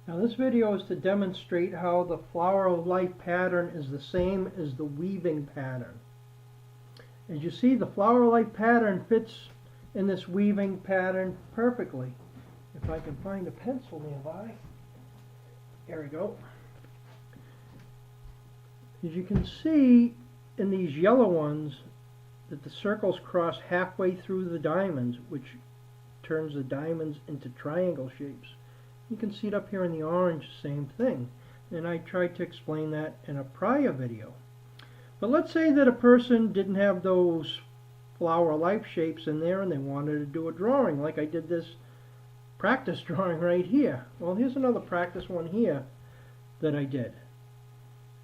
Now this video is to demonstrate how the flower of life pattern is the same as the weaving pattern. As you see, the flower of life pattern fits in this weaving pattern perfectly. If I can find a pencil nearby. There we go. As you can see in these yellow ones that the circles cross halfway through the diamonds, which turns the diamonds into triangle shapes. You can see it up here in the orange, same thing. And I tried to explain that in a prior video. But let's say that a person didn't have those flower life shapes in there and they wanted to do a drawing, like I did this practice drawing right here. Well, here's another practice one here that I did.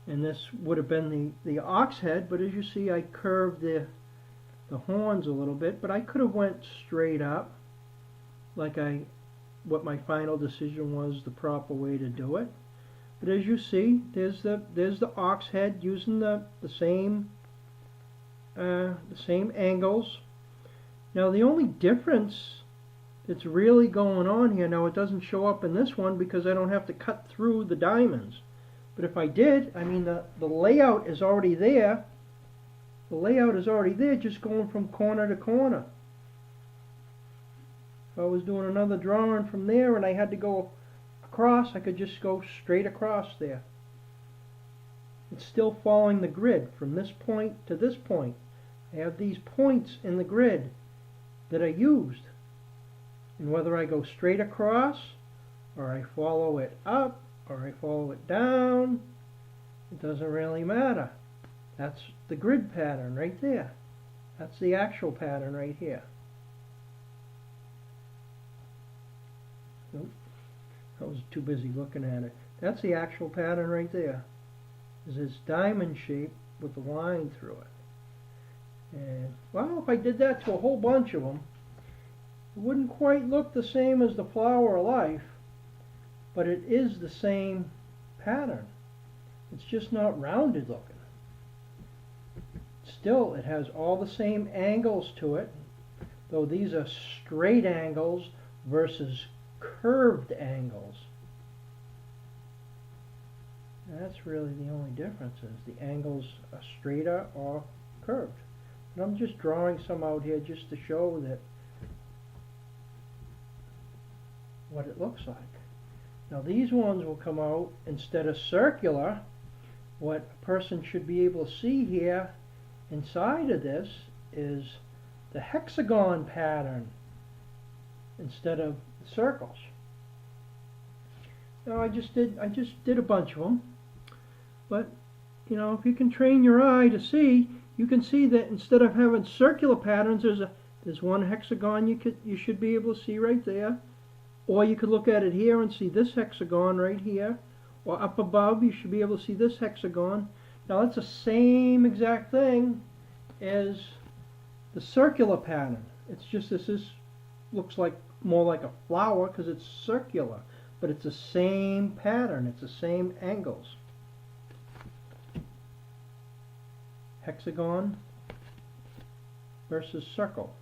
And this would have been the ox head, but as you see I curved the horns a little bit, but I could have went straight up like what my final decision was the proper way to do it. But as you see, there's the ox head using the same angles. Now the only difference that's really going on here, now it doesn't show up in this one because I don't have to cut through the diamonds. But if I did, I mean the layout is already there. The layout is already there, just going from corner to corner. If I was doing another drawing from there and I had to go across, I could just go straight across there. It's still following the grid from this point to this point. I have these points in the grid that I used. And whether I go straight across, or I follow it up, or I follow it down, it doesn't really matter. That's the grid pattern right there. That's the actual pattern right here. Nope, I was too busy looking at it. That's the actual pattern right there. Is this diamond shape with the line through it. And well, if I did that to a whole bunch of them, it wouldn't quite look the same as the flower of life, but it is the same pattern. It's just not rounded looking. Still, it has all the same angles to it, though these are straight angles versus curved angles. That's really the only difference, is the angles are straighter or curved. And I'm just drawing some out here just to show that what it looks like. Now these ones will come out instead of circular. What a person should be able to see here inside of this is the hexagon pattern instead of circles. Now I just did a bunch of them, but you know, if you can train your eye to see, you can see that instead of having circular patterns, there's one hexagon you should be able to see right there, or you could look at it here and see this hexagon right here, or up above you should be able to see this hexagon. Now that's the same exact thing as the circular pattern. It's just this looks like more like a flower because it's circular, but it's the same pattern, it's the same angles. Hexagon versus circle.